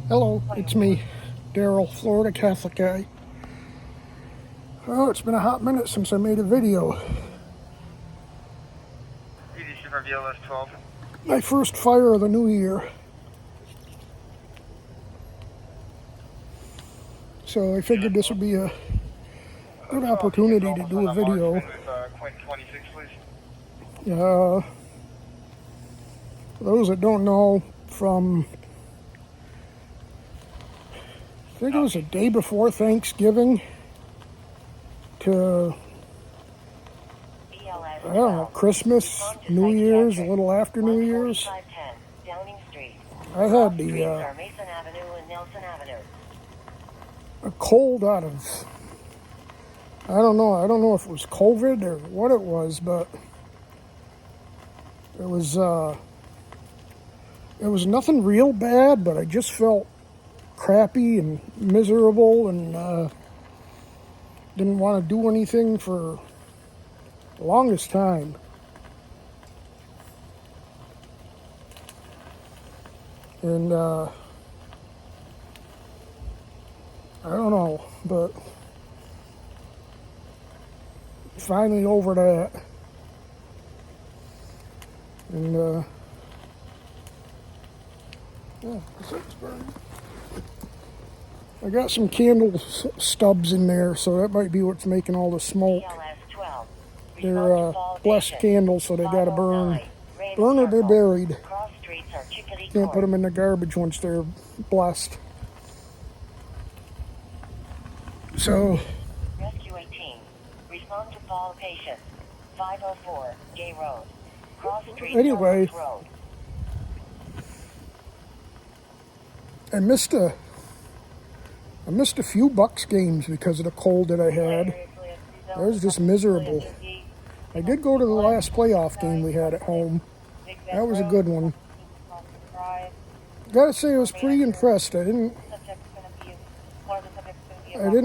Hello, it's me, Daryl, Florida Catholic guy. Oh, it's been a hot minute since I made a video. EDC for VLS 12. My first fire of the new year. So I figured this would be a good opportunity to do a video. Quint 26, please. For those that don't know, from I think it was the day before Thanksgiving to, I don't know, Christmas, New Year's, a little after New Year's, I had a cold out of, I don't know if it was COVID or what it was, but it was nothing real bad, but I just felt crappy and miserable and didn't want to do anything for the longest time. And I don't know, but finally over that. And yeah, it's burning. I got some candle stubs in there, so that might be what's making all the smoke. They're blessed candles, so they gotta burn. Burn or they're buried. Can't put them in the garbage once they're blessed. So, Rescue 18. Respond to fall patient. 504 Gay Road. Cross Street. Anyway, Road. I missed a few Bucks games because of the cold that I had. I was just miserable. I did go to the last playoff game we had at home. That was a good one. Gotta say, I was pretty impressed. I didn't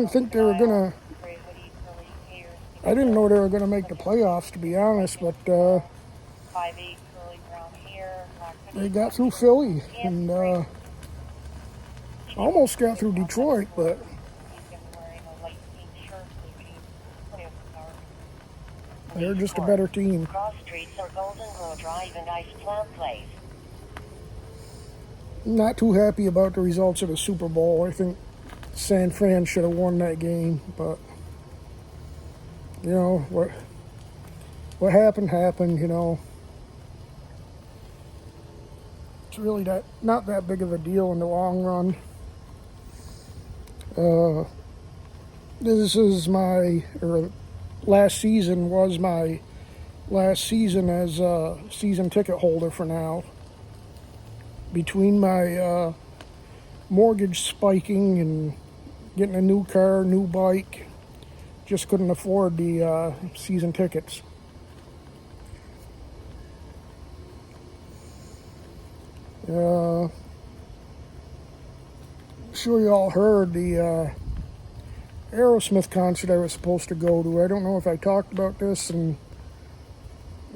think they were gonna. I didn't know they were gonna make the playoffs, to be honest. But they got through Philly and almost got through Detroit, but they're just a better team. Cross streets are Golden Glow Drive and Ice Plant Place. Not too happy about the results of the Super Bowl. I think San Fran should have won that game, but you know what happened, you know. It's really not that big of a deal in the long run. This is last season was my last season as a season ticket holder for now. Between my mortgage spiking and getting a new car, new bike, just couldn't afford the season tickets. I'm sure you all heard the Aerosmith concert I was supposed to go to. I don't know if I talked about this, and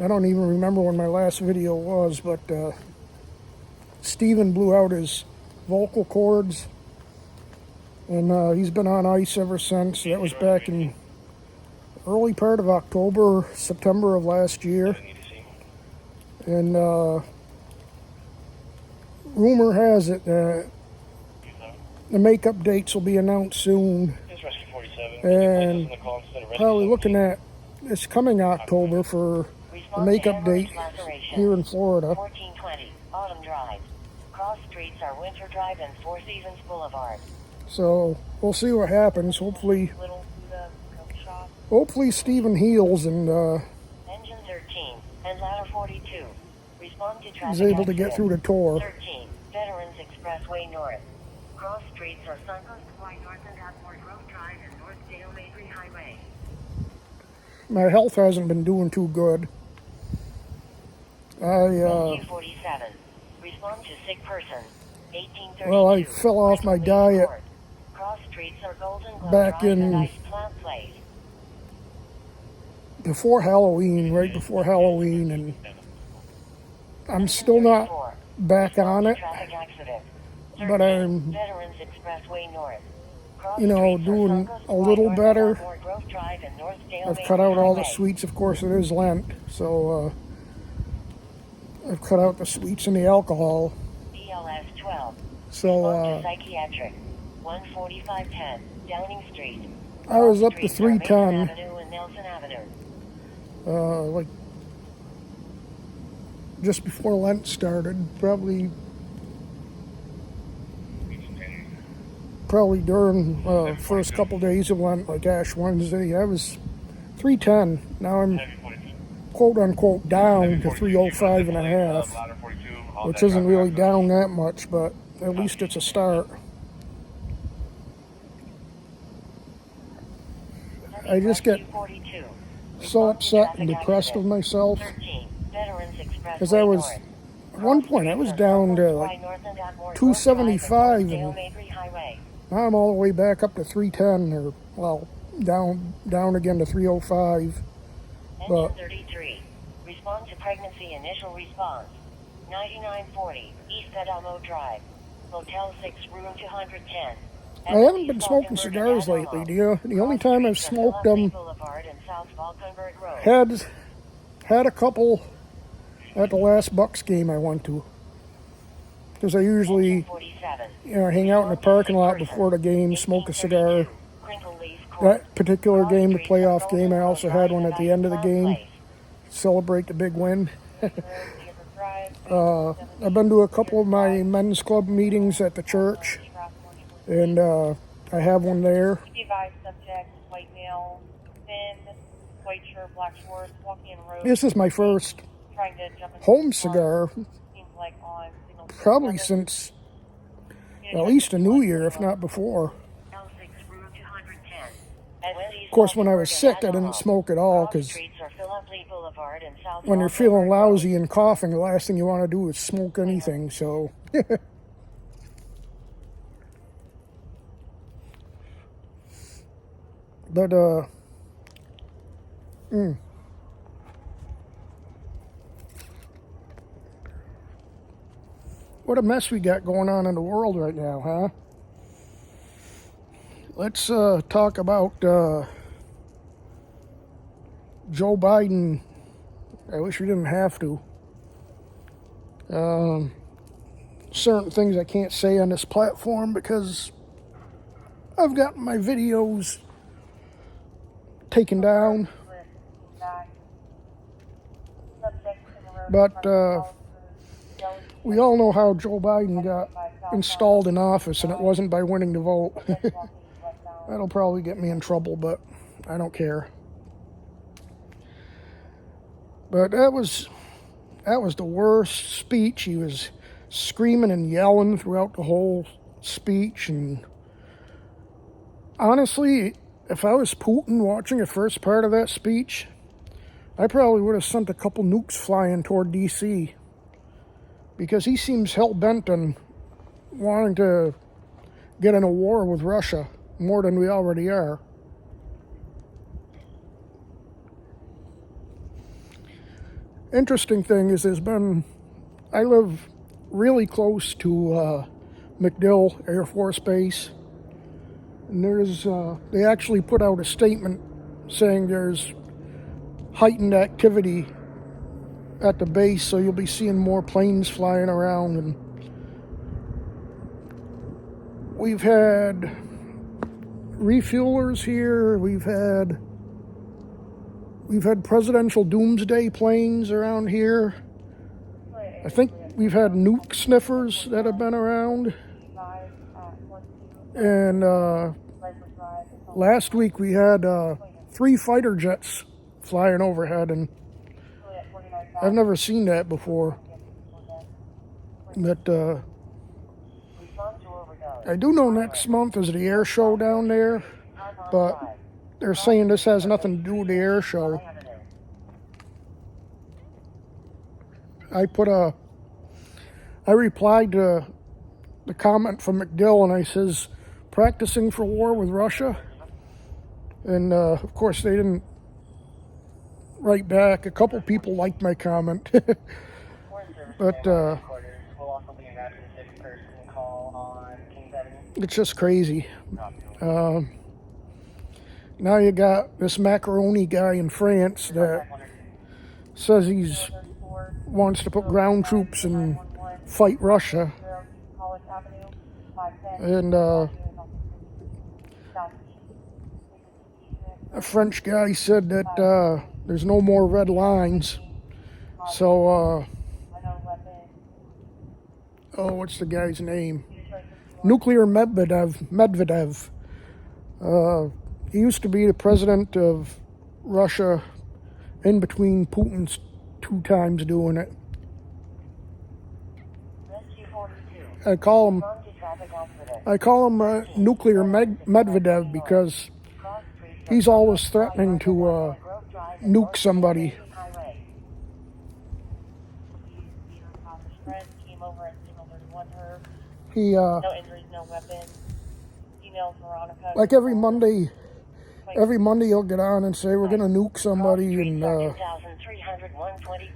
I don't even remember when my last video was, but Steven blew out his vocal cords, and he's been on ice ever since. That was back in early part of October, September of last year. And rumor has it that the makeup dates will be announced soon, and probably looking at this coming October for the makeup date here in Florida. 1420 Autumn Drive. Cross streets are Winter Drive and Four Seasons Boulevard. So we'll see what happens. Hopefully Steven heals and Engine 13 and ladder 42. Respond to traffic is able to get through the tour. 13 Veterans Expressway North. Cross streets are Suncoast Fly North and Atmore Grove Drive and North Dale Mabry Highway. My health hasn't been doing too good. Rescue 47. Respond to sick person. 1832. Well, I fell off my diet Cross streets are Golden Glow back Drive and in Ice Plant Place. before Halloween, right before Halloween, and I'm still not back on it. but I'm, Veterans Expressway North. you know, doing a little better. Grove Drive and North Dale I've Main cut out all the Highway. sweets. Of course, it is Lent, so I've cut out the sweets and the alcohol. BLS 12. So Respond to psychiatric. 14510 Downing Street. I was up to Streets are Mason 310, Avenue and Nelson Avenue. like just before Lent started, probably during first couple days of Lent, like Ash Wednesday. I was 310. Now I'm quote unquote down to 305 and a half, which isn't really down that much, but at least it's a start. I just get so upset and depressed with myself because I was, at one point I was down to like 275 and now I'm all the way back up to 310, or well, down again to 305. But Engine 33. Respond to pregnancy initial response. 9940 East Adamo Drive. Motel 6 room 210. I haven't been smoking cigars lately, dear. The only time I've smoked them had a couple at the last Bucks game I went to. Because I usually, you know, hang out in the parking lot before the game, smoke a cigar. That particular game, the playoff game, I also had one at the end of the game. Celebrate the big win. I've been to a couple of my men's club meetings at the church. And I have one there. Subject, white male, thin, white shirt, black shorts, walking in road. This is my first Trying to jump into home cigar, seems like on signal probably since at least a New Year, if not before. Of course, when I was sick, I didn't smoke at all, because when you're feeling lousy and coughing, the last thing you want to do is smoke anything, so... But, what a mess we got going on in the world right now, huh? Let's talk about Joe Biden. I wish we didn't have to. Certain things I can't say on this platform because I've got my videos taken down. But we all know how Joe Biden got installed in office, and it wasn't by winning the vote. That'll probably get me in trouble, but I don't care. But that was the worst speech. He was screaming and yelling throughout the whole speech, and honestly, if I was Putin watching the first part of that speech, I probably would have sent a couple nukes flying toward D.C. because he seems hell-bent on wanting to get in a war with Russia more than we already are. Interesting thing is I live really close to MacDill Air Force Base. And they actually put out a statement saying there's heightened activity at the base, so you'll be seeing more planes flying around. And we've had refuelers here. We've had presidential doomsday planes around here. I think we've had nuke sniffers that have been around. And last week we had 3 fighter jets flying overhead, and I've never seen that before. But I do know next month is the air show down there, but they're saying this has nothing to do with the air show. I replied to the comment from MacDill, and I says, practicing for war with Russia? And of course they didn't write back. A couple people liked my comment. But It's just crazy. Now you got this macaroni guy in France that says he's wants to put ground troops and fight Russia. And a French guy said that there's no more red lines. So, what's the guy's name? Nuclear Medvedev. He used to be the president of Russia, in between Putin's 2 times doing it. I call him Nuclear Medvedev because he's always threatening to nuke somebody. He No injuries, no weapons. Emails Veronica. like every Monday he'll get on and say we're gonna nuke somebody, and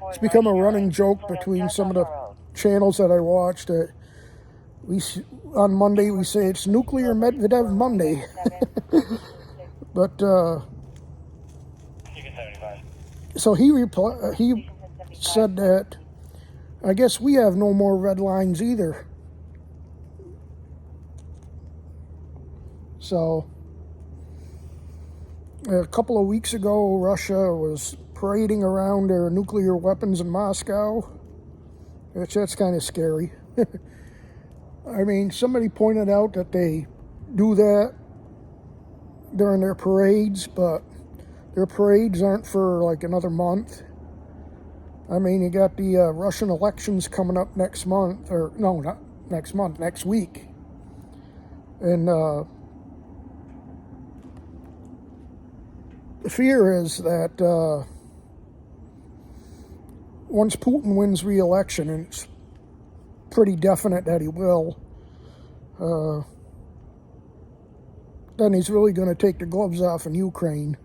it's become a running joke between some of the channels that I watch that on Monday we say it's Nuclear Medvedev Monday. But so he said that I guess we have no more red lines either. So a couple of weeks ago, Russia was parading around their nuclear weapons in Moscow, which that's kind of scary. I mean, somebody pointed out that they do that during their parades, but their parades aren't for like another month. I mean, you got the Russian elections coming up next month, or no, not next month, next week. And the fear is that once Putin wins re-election, and it's pretty definite that he will, then he's really going to take the gloves off in Ukraine.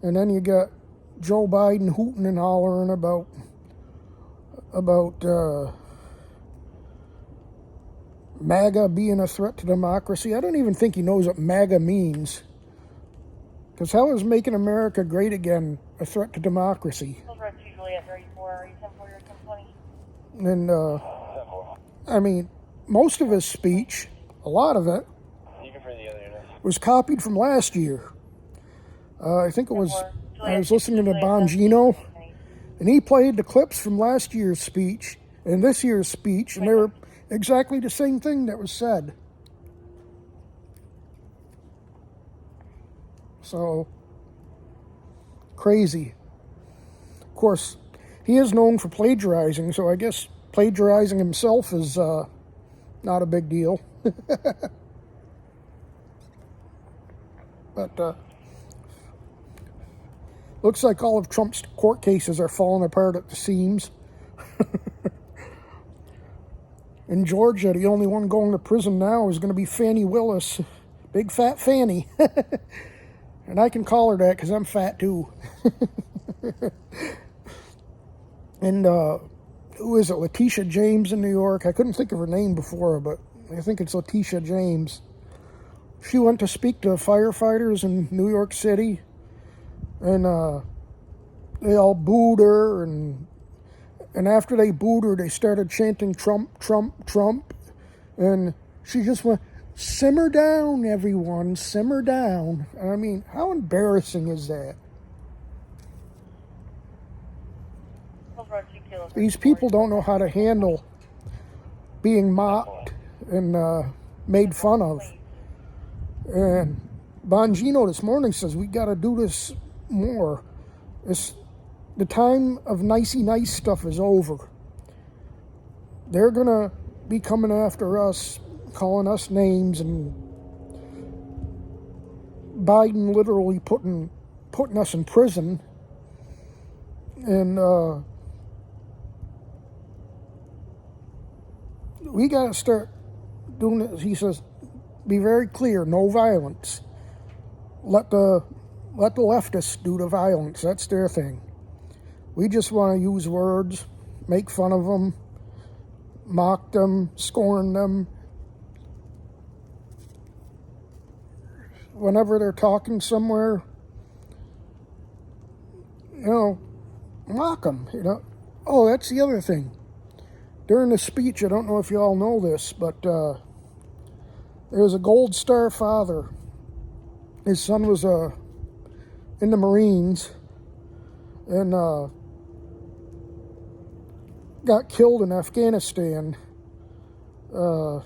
And then you got Joe Biden hooting and hollering about MAGA being a threat to democracy. I don't even think he knows what MAGA means. Because how is making America great again a threat to democracy? And, I mean, most of his speech, a lot of it, was copied from last year. I think it was, I was listening to Bongino, and he played the clips from last year's speech and this year's speech, and they were exactly the same thing that was said. So, crazy. Of course, he is known for plagiarizing, so I guess plagiarizing himself is not a big deal. But looks like all of Trump's court cases are falling apart at the seams. In Georgia, the only one going to prison now is going to be Fannie Willis. Big fat Fannie. And I can call her that because I'm fat too. And who is it? Letitia James in New York. I couldn't think of her name before, but I think it's Letitia James. She went to speak to firefighters in New York City, and they all booed her, and after they booed her, they started chanting Trump, Trump, Trump, and she just went, simmer down, everyone, simmer down. I mean, how embarrassing is that? These people don't know how to handle being mocked and made fun of. And Bongino this morning says we got to do this more. The time of nicey nice stuff is over. They're gonna be coming after us, calling us names, and Biden literally putting us in prison. And we got to start doing it. He says, be very clear, no violence. Let the leftists do the violence. That's their thing. We just want to use words, make fun of them, mock them, scorn them. Whenever they're talking somewhere, mock them, Oh, that's the other thing. During the speech, I don't know if you all know this, but there was a Gold Star father. His son was in the Marines and got killed in Afghanistan. I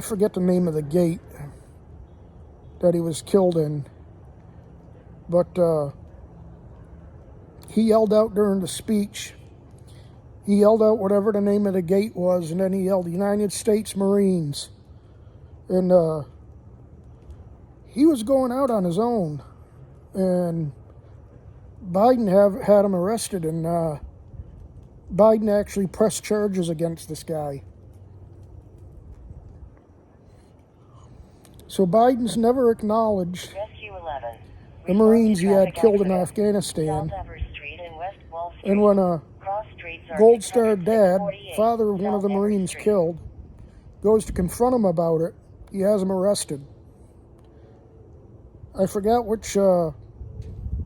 forget the name of the gate that he was killed in, but he yelled out during the speech. He yelled out whatever the name of the gate was, and then he yelled United States Marines. And he was going out on his own, and Biden had him arrested, and Biden actually pressed charges against this guy. So Biden's never acknowledged Rescue 11. the Marines he had killed in Afghanistan. South Everett Street and West Wall Street. And when a Cross streets are Gold Star dad, 648 father of one of the South Everett Marines Street. killed, goes to confront him about it, he has him arrested. I forgot which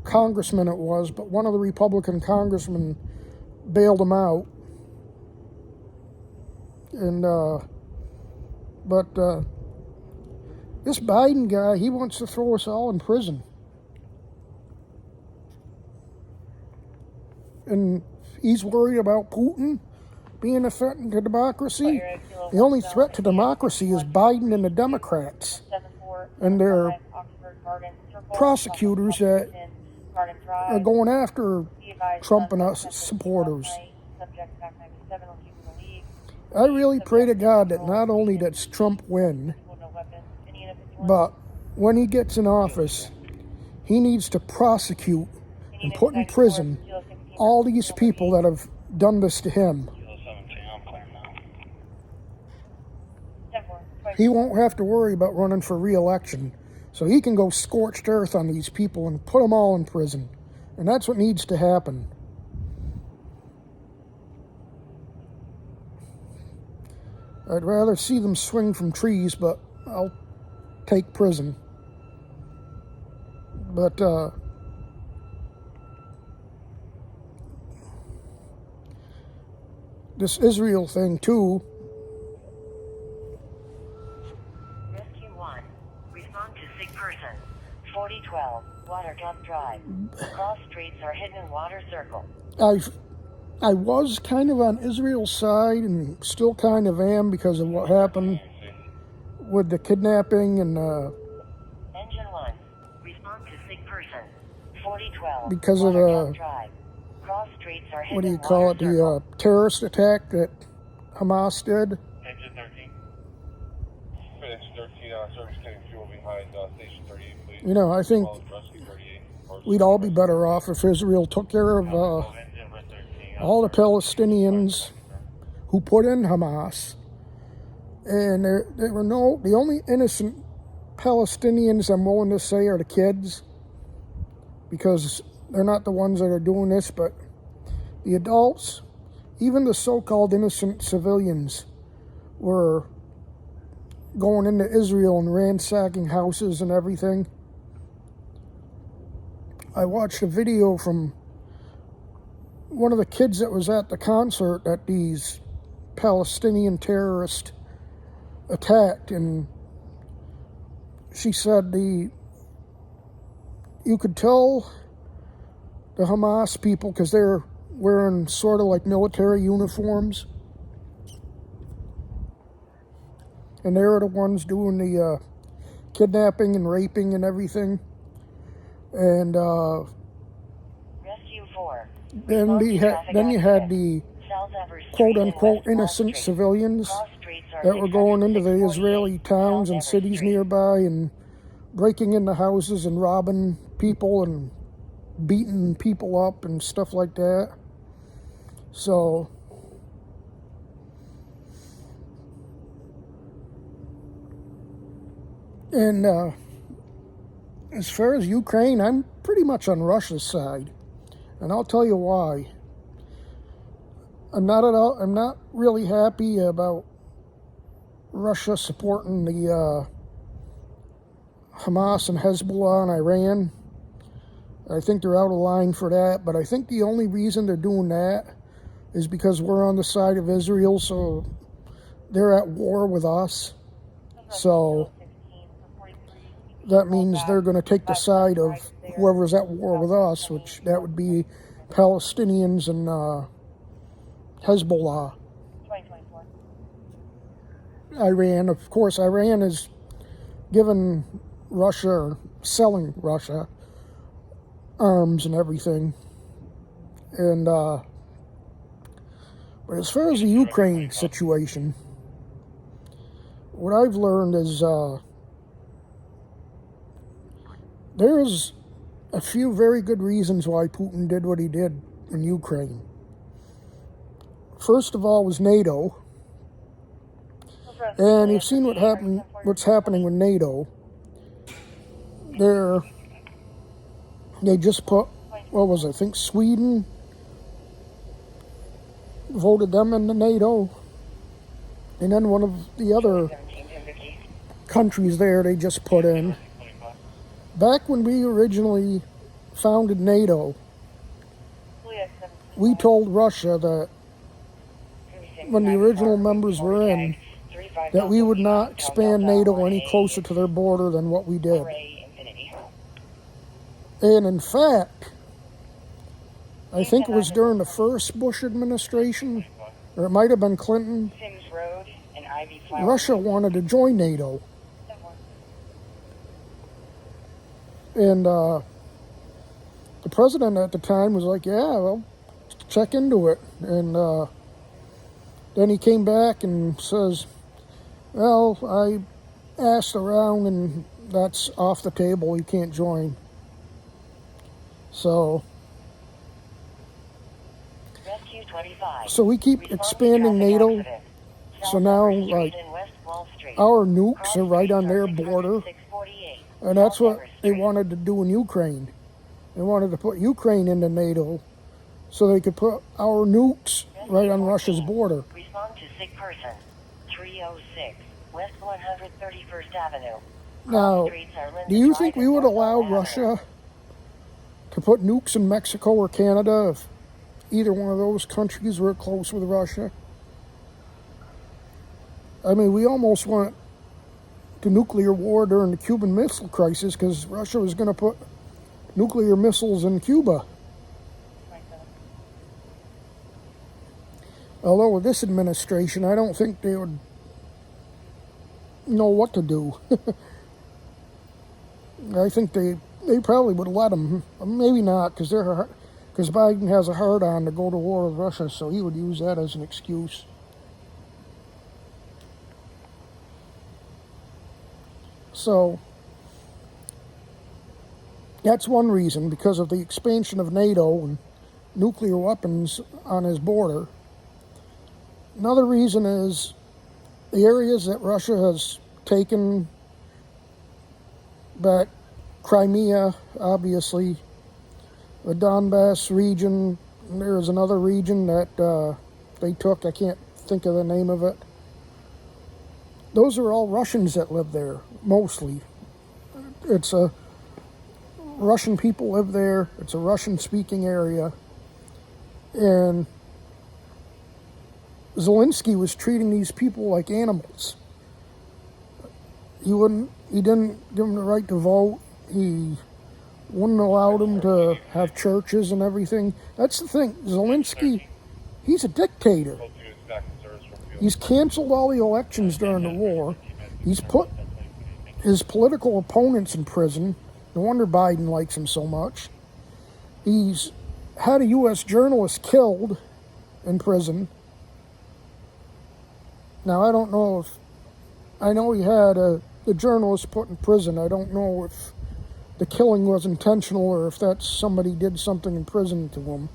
congressman it was, but one of the Republican congressmen bailed him out. And but this Biden guy, he wants to throw us all in prison. And he's worried about Putin being a threat to democracy. The only threat to democracy is Biden and the Democrats and their prosecutors that are going after Trump and us supporters. I really pray to God that not only does Trump win, but when he gets in office, he needs to prosecute and put in prison all these people that have done this to him. He won't have to worry about running for re-election, so he can go scorched earth on these people and put them all in prison. And that's what needs to happen. I'd rather see them swing from trees, but I'll take prison. But this Israel thing too. Rescue 1. Respond to sick person. 4012 Watertop Drive. Cross streets are hidden in water circle. I was kind of on Israel's side and still kind of am because of what happened with the kidnapping and Engine 1. Respond to sick person. 4012 because of Watertop Drive. Cross streets are hidden what do you in call it, water circle. the terrorist attack that Hamas did. Engine 13. FedEx 13, service getting fuel behind station 38, please. You know, I think Rescue 38. we'd all be better off if Israel took care of all the Palestinians who put in Hamas. And there were the only innocent Palestinians I'm willing to say are the kids, because they're not the ones that are doing this, but the adults, even the so-called innocent civilians, were going into Israel and ransacking houses and everything. I watched a video from one of the kids that was at the concert that these Palestinian terrorists attacked, and she said you could tell the Hamas people, because they're wearing sort of like military uniforms, and they were the ones doing the kidnapping and raping and everything. And Rescue 4. then you had the South Everett Street quote and unquote West Wall innocent Street. civilians Cross streets are that were going into the 648 Israeli towns and South Everett cities Street. nearby and breaking into houses and robbing people and beating people up and stuff like that. So and as far as Ukraine, I'm pretty much on Russia's side. And I'll tell you why. I'm not really happy about Russia supporting the Hamas and Hezbollah in Iran. I think they're out of line for that, but I think the only reason they're doing that is because we're on the side of Israel, so they're at war with us. So that means they're going to take the side of whoever's at war with us, which that would be Palestinians and Hezbollah. 2024. Iran, of course, Iran is giving Russia, or selling Russia, arms and everything. And but as far as the Ukraine situation, what I've learned is there's a few very good reasons why Putin did what he did in Ukraine. First of all was NATO. And you've seen what's happening with NATO. They just put, what was it, I think Sweden voted them into NATO. And then one of the other countries there they just put in. Back when we originally founded NATO, we told Russia that when the original members were in, that we would not expand NATO any closer to their border than what we did. And in fact, I think it was during the first Bush administration, or it might have been Clinton, Russia wanted to join NATO. And the president at the time was like, yeah, well, check into it. And then he came back and says, well, I asked around and that's off the table. You can't join. So we keep expanding NATO. So now, like, our nukes are right on their border. And that's what they wanted to do in Ukraine. They wanted to put Ukraine into NATO so they could put our nukes right on Russia's border. Respond to sick person. 306 West 131st Avenue. Now, do you think we would allow Russia to put nukes in Mexico or Canada if either one of those countries were close with Russia? I mean, we almost went to nuclear war during the Cuban Missile Crisis because Russia was going to put nuclear missiles in Cuba. Although with this administration, I don't think they would know what to do. I think they probably would let them. Maybe not, because Biden has a hard-on to go to war with Russia, so he would use that as an excuse. So that's one reason, because of the expansion of NATO and nuclear weapons on his border. Another reason is the areas that Russia has taken back, Crimea, obviously, the Donbass region. There is another region that they took. I can't think of the name of it. Those are all Russians that live there, mostly. Russian people live there. It's a Russian-speaking area. And Zelensky was treating these people like animals. He didn't give them the right to vote. He wouldn't allow them to have churches and everything. That's the thing. Zelensky, he's a dictator. He's canceled all the elections during the war. He's put his political opponents in prison. No wonder Biden likes him so much. He's had a U.S. journalist killed in prison. Now, I don't know if... I know he had the journalist put in prison. I don't know if the killing was intentional or if that's somebody did something in prison to him.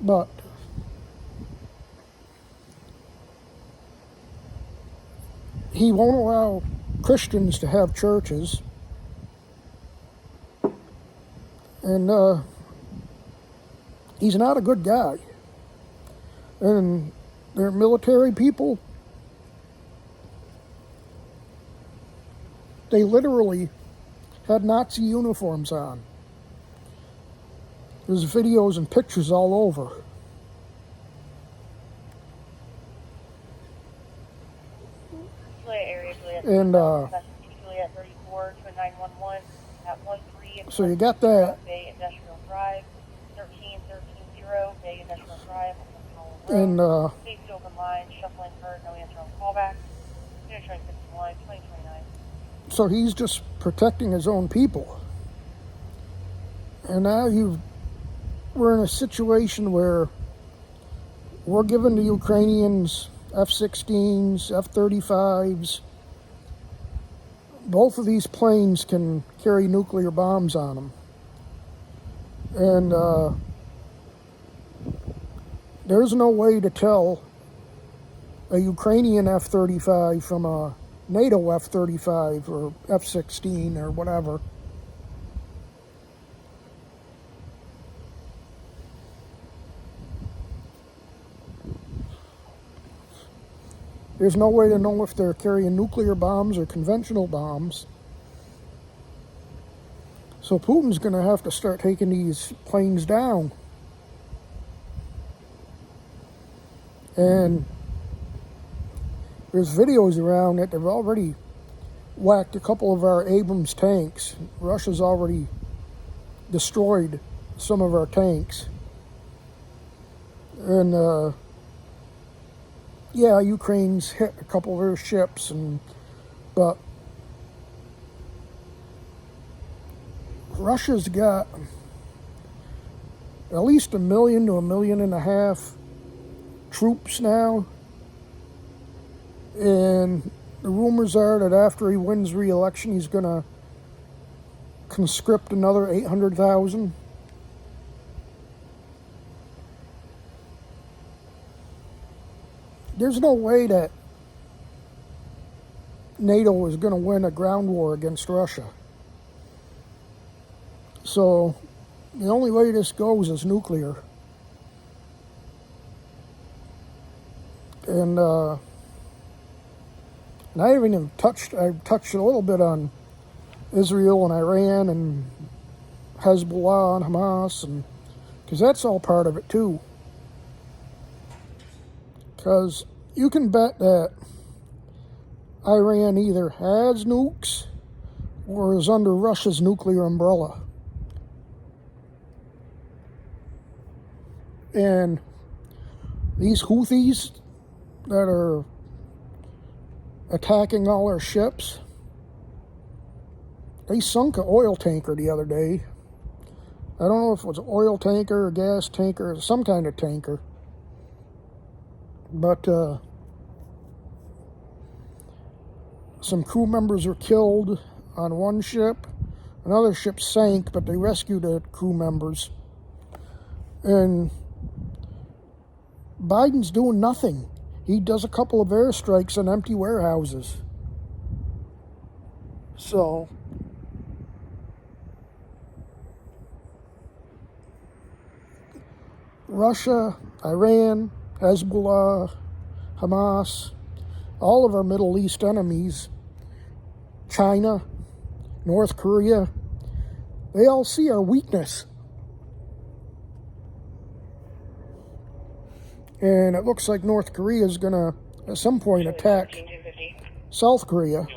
But he won't allow Christians to have churches. And he's not a good guy. And their military people, they literally had Nazi uniforms on. There's videos and pictures all over. And Juliet 34 to 911 at 13 so you got that. Bay Industrial Drive, 13130 Bay Industrial Drive, And please open line, shuffling heard, no answer on callback. Unitary 51, 2029. so he's just protecting his own people. And now we're in a situation where we're giving the Ukrainians F-16s, F-35s. Both of these planes can carry nuclear bombs on them. And there's no way to tell a Ukrainian F-35 from a NATO F-35 or F-16 or whatever. There's no way to know if they're carrying nuclear bombs or conventional bombs. So Putin's going to have to start taking these planes down. And there's videos around that they've already whacked a couple of our Abrams tanks. Russia's already destroyed some of our tanks. And yeah, Ukraine's hit a couple of their ships, but Russia's got at least 1 million to 1.5 million troops now. And the rumors are that after he wins re-election, he's going to conscript another 800,000. There's no way that NATO is going to win a ground war against Russia. So the only way this goes is nuclear. And I haven't even touched a little bit on Israel and Iran and Hezbollah and Hamas, and because that's all part of it too. Because you can bet that Iran either has nukes or is under Russia's nuclear umbrella. And these Houthis that are attacking all our ships, they sunk an oil tanker the other day. I don't know if it was an oil tanker, a gas tanker, or some kind of tanker. But some crew members were killed on one ship. Another ship sank, but they rescued the crew members. And Biden's doing nothing. He does a couple of airstrikes on empty warehouses. So Russia, Iran, Hezbollah, Hamas, all of our Middle East enemies, China, North Korea, they all see our weakness. And it looks like North Korea is going to, at some point, attack South Korea.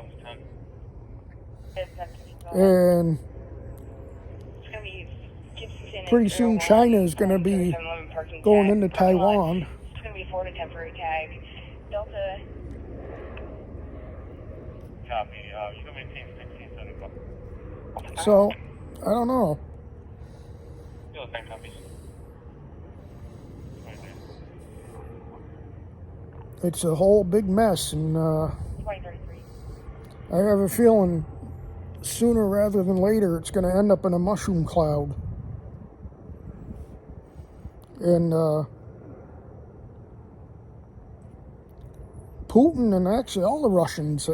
And pretty soon China is going to be going into Taiwan. It's going to be for the temporary tag. Delta. Copy. You can maintain 1675. So, I don't know. Still 10 copies. It's a whole big mess, and 2033. I have a feeling sooner rather than later it's going to end up in a mushroom cloud. And Putin and actually all the Russians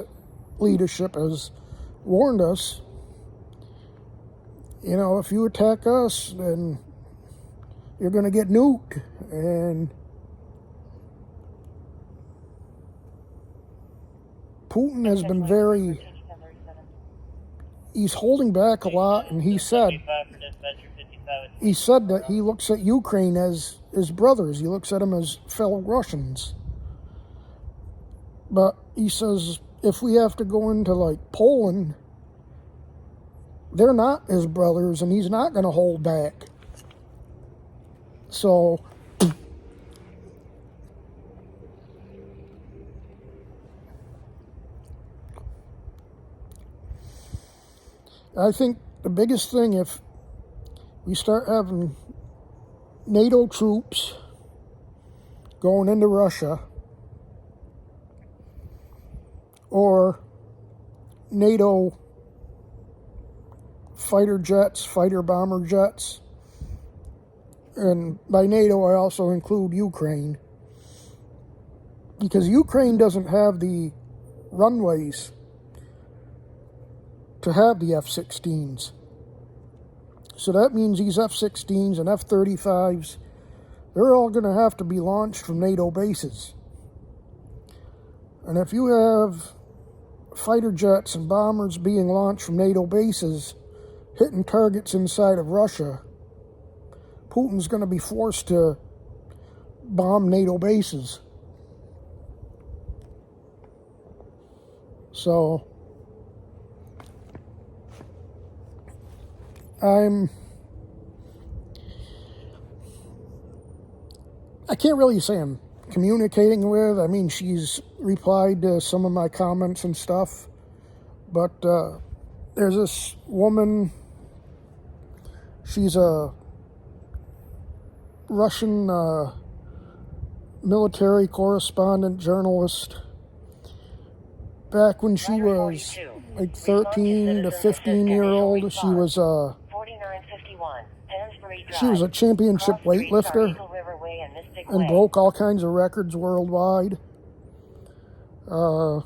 leadership has warned us. you know, if you attack us, then you're going to get nuked. And Putin has been very, he's holding back a lot, and he said that he looks at Ukraine as his brothers. He looks at them as fellow Russians. But he says if we have to go into like Poland, they're not his brothers, and he's not going to hold back. So I think the biggest thing, if we start having NATO troops going into Russia, or NATO fighter jets, fighter bomber jets, and by NATO I also include Ukraine, because Ukraine doesn't have the runways to have the F-16s. So that means these F-16s and F-35s, they're all going to have to be launched from NATO bases. And if you have fighter jets and bombers being launched from NATO bases, hitting targets inside of Russia, Putin's going to be forced to bomb NATO bases. So I can't really say I'm communicating with. I mean, she's replied to some of my comments and stuff, but there's this woman, she's a Russian military correspondent journalist. Back when she was like 13 to 15-year-old, she was a championship weightlifter and broke all kinds of records worldwide. Her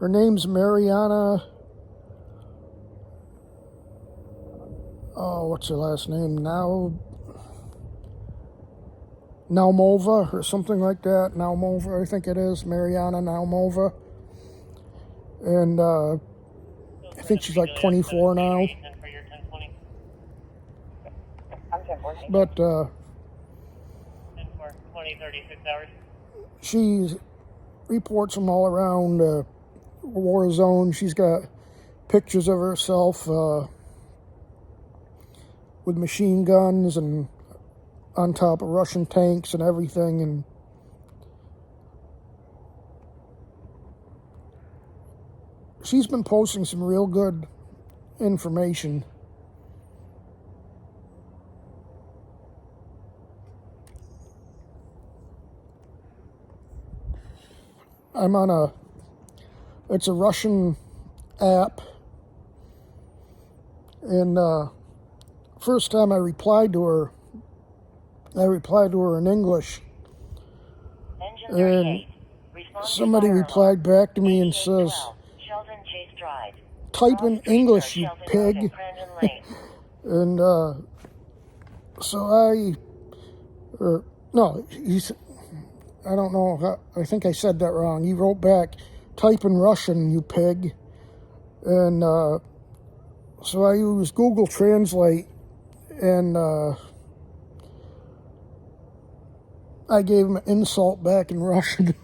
name's Mariana. Oh, what's her last name? Naumova or something like that. Naumova, I think it is. Mariana Naumova. And I think she's like 24 now. But she reports from all around the war zone. She's got pictures of herself with machine guns and on top of Russian tanks and everything, and she's been posting some real good information. I'm on it's a Russian app, and first time I replied to her in English, and somebody replied back to me and says, type in English, you pig. And so I don't know, I think I said that wrong. He wrote back, type in Russian, you pig. And so I used Google Translate, and I gave him an insult back in Russian.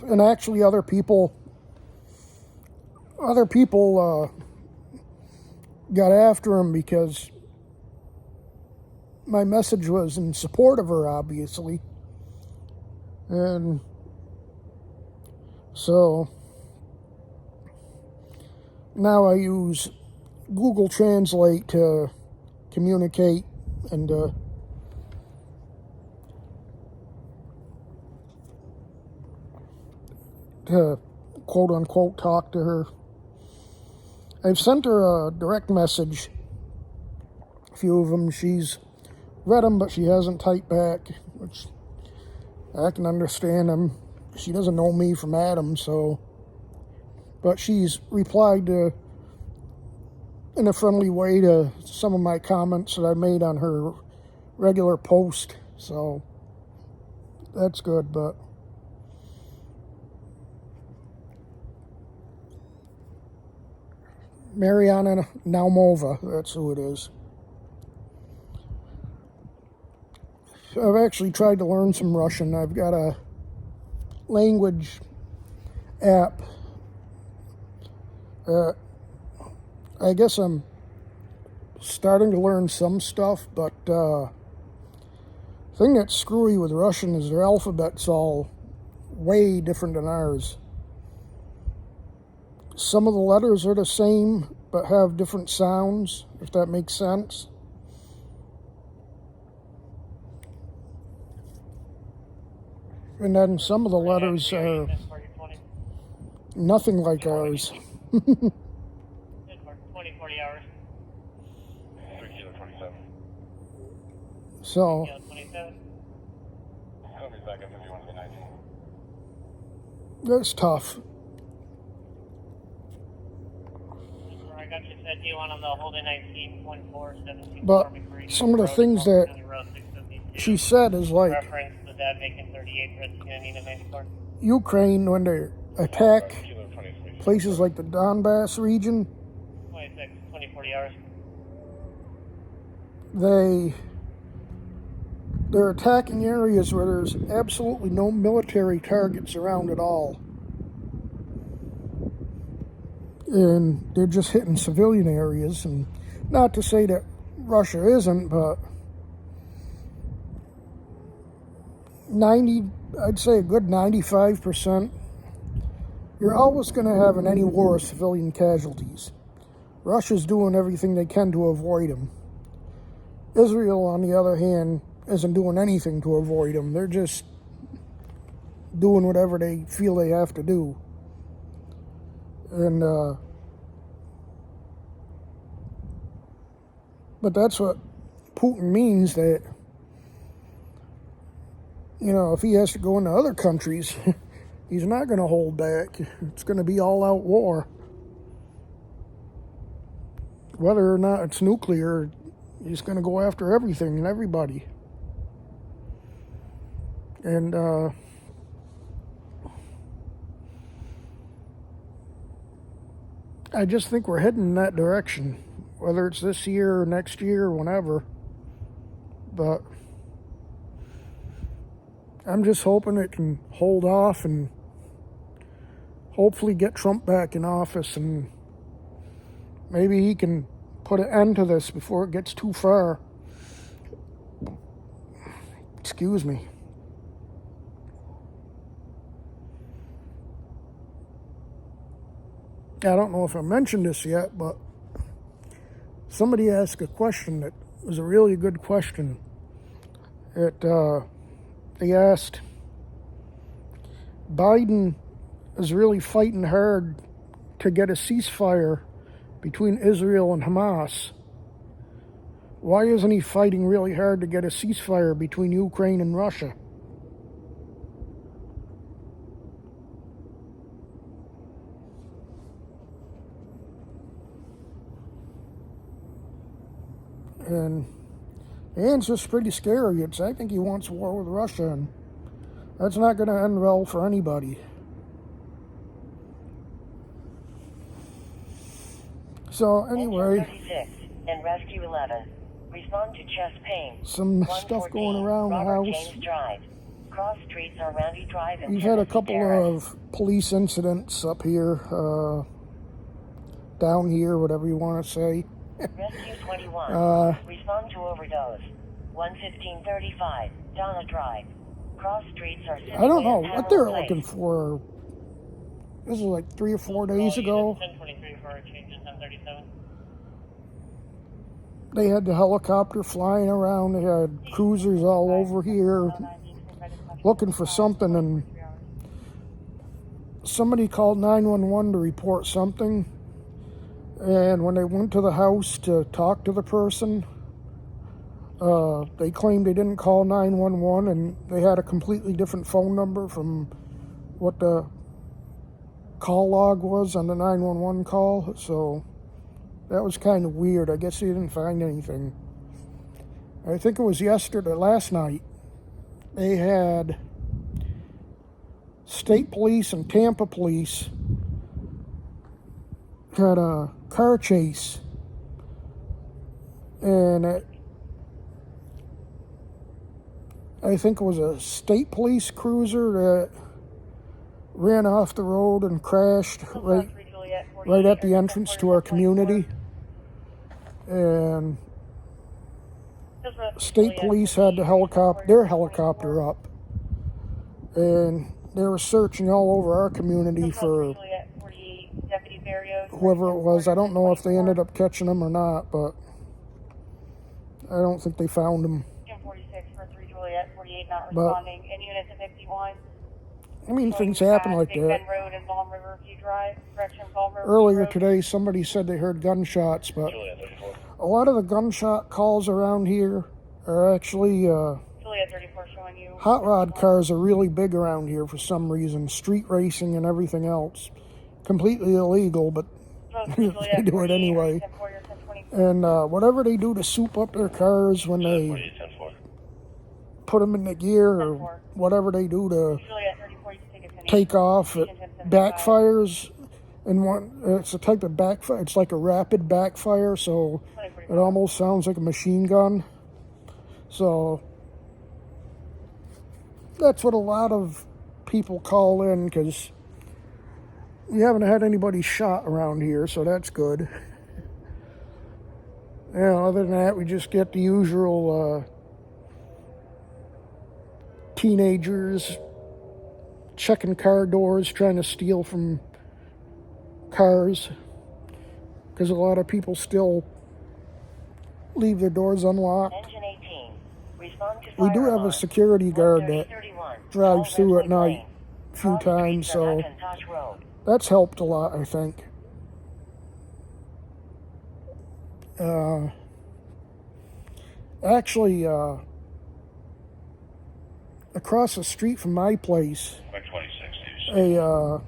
And actually other people got after him because my message was in support of her, obviously. And so now I use Google Translate to communicate and to quote-unquote talk to her. I've sent her a direct message, a few of them. She's read them, but she hasn't typed back, which I can understand. I'm she doesn't know me from Adam, so. But she's replied in a friendly way to some of my comments that I made on her regular post, so that's good. But Mariana Naumova, that's who it is. I've actually tried to learn some Russian. I've got a language app. I guess I'm starting to learn some stuff, but the thing that's screwy with Russian is their alphabet's all way different than ours. Some of the letters are the same, but have different sounds, if that makes sense. And then some of the letters are nothing like ours. 20, 40 hours. 3 Kilo 27. So, 27. I'll be back up if you want to the 19. that's tough. I got you set. Do you want on the Holden 19.417? But some of the things that she said is like reference the dad making 38 for Nina 94. Ukraine, when they attack Kilo 23. places like the Donbass region, 26, 20, 40 hours. they're attacking areas where there's absolutely no military targets around at all. And they're just hitting civilian areas. And not to say that Russia isn't, but I'd say a good 95%, you're always going to have in any war civilian casualties. Russia's doing everything they can to avoid them. Israel, on the other hand, isn't doing anything to avoid them. They're just doing whatever they feel they have to do. And, but that's what Putin means, that, you know, if he has to go into other countries, he's not going to hold back. It's going to be all-out war. Whether or not it's nuclear, he's going to go after everything and everybody. And, I just think we're heading in that direction, whether it's this year or next year or whenever. But I'm just hoping it can hold off and hopefully get Trump back in office, and maybe he can put an end to this before it gets too far. Excuse me. I don't know if I mentioned this yet, but somebody asked a question that was a really good question. They asked, Biden is really fighting hard to get a ceasefire between Israel and Hamas. Why isn't he fighting really hard to get a ceasefire between Ukraine and Russia? And the answer's pretty scary. I think he wants war with Russia, and that's not going to end well for anybody. So anyway, 36 and Rescue 11. Respond to chest pain. Some stuff going around the Robert house. James Drive. Cross streets are Roundy Drive and We've had a Tennessee couple Terrace. of police incidents up here, down here, whatever you want to say. Rescue 21. Respond to overdose. 11535 Donna Drive. Cross streets are I don't know situated what they're Place. looking for. This is like 3 or 4 days ago. 1023 for changes 1037. They had the helicopter flying around. They had cruisers all over here looking for something, and somebody called 911 to report something. And when they went to the house to talk to the person, they claimed they didn't call 911, and they had a completely different phone number from what the call log was on the 911 call, so that was kind of weird. I guess they didn't find anything. I think it was last night, they had state police and Tampa police had a car chase, and I think it was a state police cruiser that ran off the road and crashed right at the entrance to our community. And state police had their helicopter up, and they were searching all over our community for whoever it was. I don't know if they ended up catching them or not, but I don't think they found them. 46 for 3 Juliet, 48 not But, responding. In units of 51. I mean, things happen like Big that. Bend Road and Balm River View Drive. Correction, Balm River Earlier Road. today, somebody said they heard gunshots, but Juliet 34. a lot of the gunshot calls around here are actually Juliet 34 showing you. hot rod cars are really big around here for some reason. Street racing and everything else. Completely illegal, but they do it anyway. And whatever they do to soup up their cars when they 48, 10 4. put them in the gear, or whatever they do to Juliet 34, you can take us take off, it backfires. And it's a type of backfire. It's like a rapid backfire, so it almost sounds like a machine gun. So that's what a lot of people call in, because we haven't had anybody shot around here, so that's good. Other than that, we just get the usual teenagers checking car doors, trying to steal from cars, because a lot of people still leave their doors unlocked. Engine 18. Respond to We fire do have a alarm. security guard that 130-31. drives through at All night lane. a few Cross times, Street, so McIntosh Road. that's helped a lot, I think. Actually, across the street from my place, Quick 26,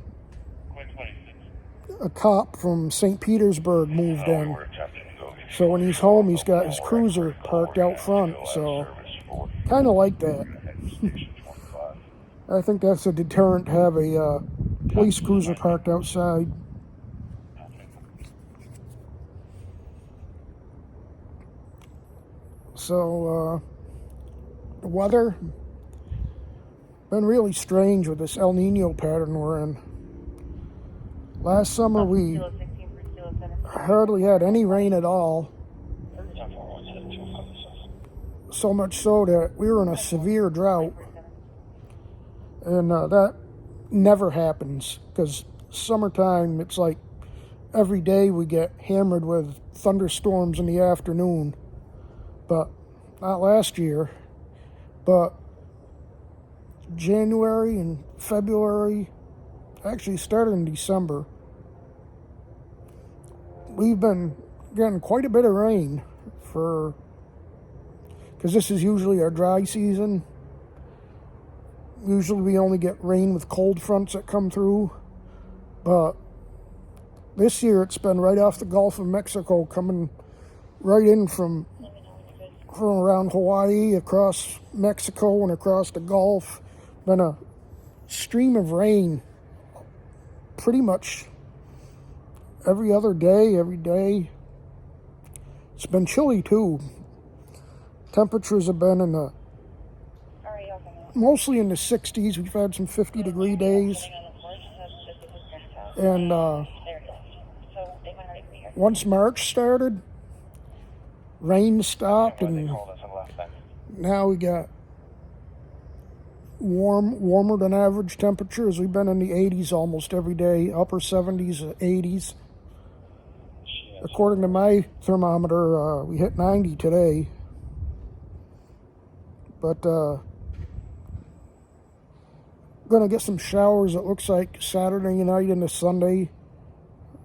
a cop from St. Petersburg moved in. we're attempting to go get So when he's home, he's got his cruiser parked out front. So kind of like that. station 25. I think that's a deterrent to have a police cruiser parked outside. So the weather been really strange with this El Nino pattern we're in. Last summer we Kilo 16 for Kilo 7. hardly had any rain at all. 10 4, 1 7, 2 5, 6. So much so that we were in a severe drought. And that never happens, because summertime, it's like every day we get hammered with thunderstorms in the afternoon. But not last year. But January and February, actually started in December, we've been getting quite a bit of rain, because this is usually our dry season. Usually we only get rain with cold fronts that come through, but this year it's been right off the Gulf of Mexico, coming right in from around Hawaii, across Mexico and across the Gulf. Been a stream of rain pretty much every other day, every day. It's been chilly too. Temperatures have been mostly in the 60s. We've had some 50-degree days. And once March started, rain stopped, and now we got warmer than average temperatures. We've been in the 80s almost every day, upper 70s, 80s. According to my thermometer, we hit 90 today. But gonna get some showers, it looks like, Saturday night into Sunday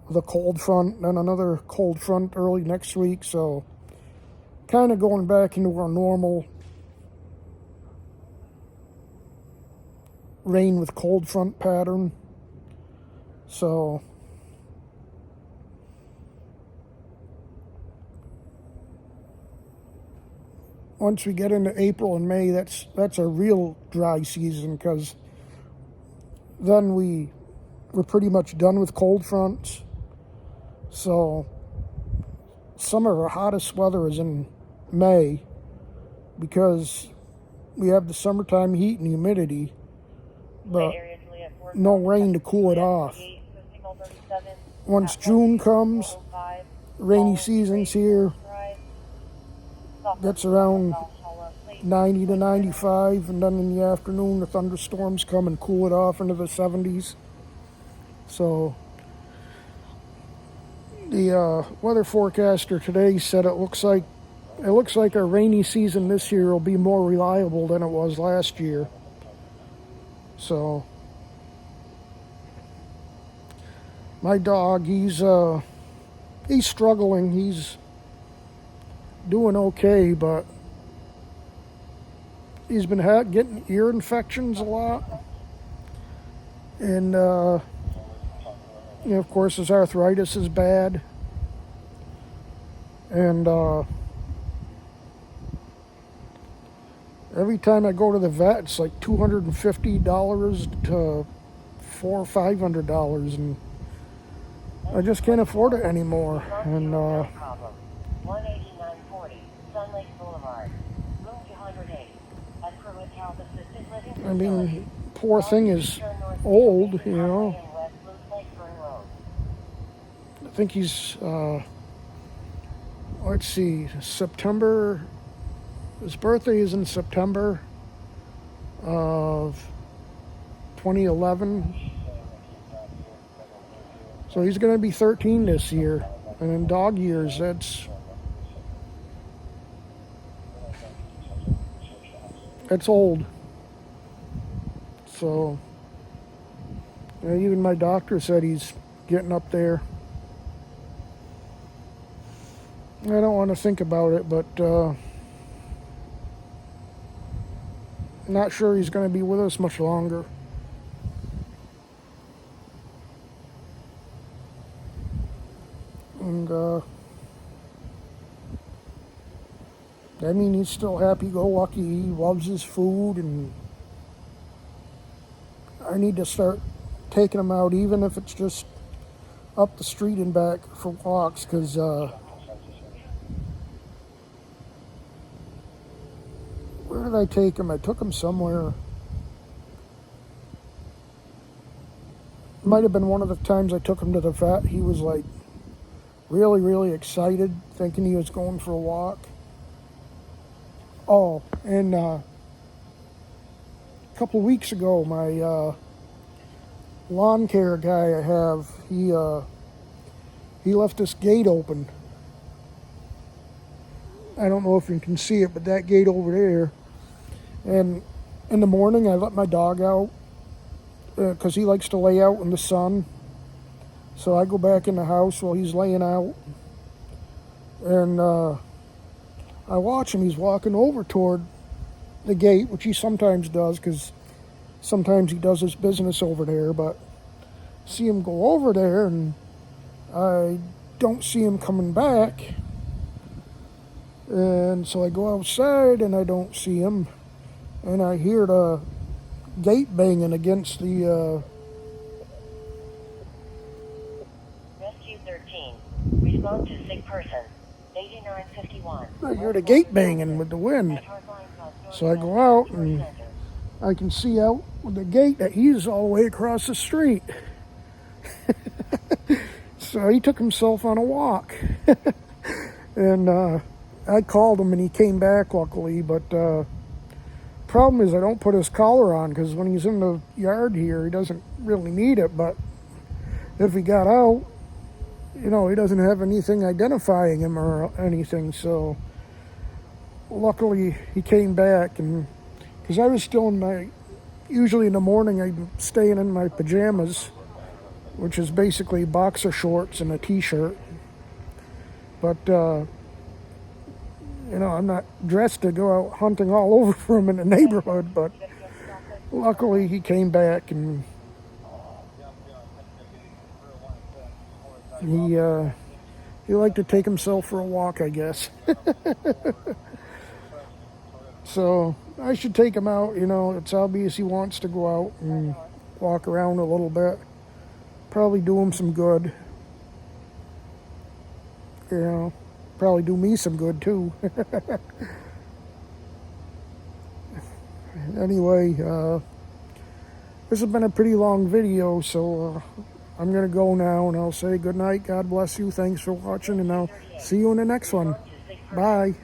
with a cold front, then another cold front early next week. So kind of going back into our normal rain with cold front pattern. So once we get into April and May, that's a real dry season, because then we're pretty much done with cold fronts. So some of our hottest weather is in May, because we have the summertime heat and humidity, but no rain to cool it off. Once June comes, rainy season's here, gets around 90 to 95, and then in the afternoon the thunderstorms come and cool it off into the 70s. So the weather forecaster today said it looks like our rainy season this year will be more reliable than it was last year. So my dog, he's struggling. He's doing okay, but he's been getting ear infections a lot, and of course his arthritis is bad, and every time I go to the vet, it's like $250 to $400 or $500, and I just can't afford it anymore. And 18940 Sun Lake Boulevard, room 208. As per with Health Assisted Living I mean, poor thing is old, you know. I think he's, let's see, September, his birthday is in September of 2011. So he's going to be 13 this year. And in dog years, that's old. So even my doctor said he's getting up there. I don't want to think about it, but not sure he's going to be with us much longer. And I mean, he's still happy-go-lucky. He loves his food, and I need to start taking him out, even if it's just up the street and back for walks, because where did I take him? I took him somewhere. Might have been one of the times I took him to the vet. He was like really, really excited, thinking he was going for a walk. Oh, and a couple of weeks ago, my lawn care guy I have, he left this gate open. I don't know if you can see it, but that gate over there. And in the morning, I let my dog out because he likes to lay out in the sun. So I go back in the house while he's laying out, and I watch him. He's walking over toward the gate, which he sometimes does, because sometimes he does his business over there, but see him go over there, and I don't see him coming back. And so I go outside, and I don't see him, and I hear the gate banging against the Rescue 13. Respond to sick person. 8951. I hear the gate banging with the wind. So I go out, and I can see out with the gate that he's all the way across the street. So he took himself on a walk. And I called him, and he came back, luckily. But problem is I don't put his collar on, because when he's in the yard here, he doesn't really need it. But if he got out, he doesn't have anything identifying him or anything. So luckily he came back, and because I was still usually in the morning I'm staying in my pajamas, which is basically boxer shorts and a t-shirt. But I'm not dressed to go out hunting all over for him in the neighborhood. But luckily he came back and he liked to take himself for a walk, I guess. So I should take him out. You know, it's obvious he wants to go out and walk around a little bit. Probably do him some good. You know, probably do me some good too. Anyway, this has been a pretty long video, so I'm going to go now, and I'll say good night. God bless you. Thanks for watching, and I'll see you in the next one. Bye.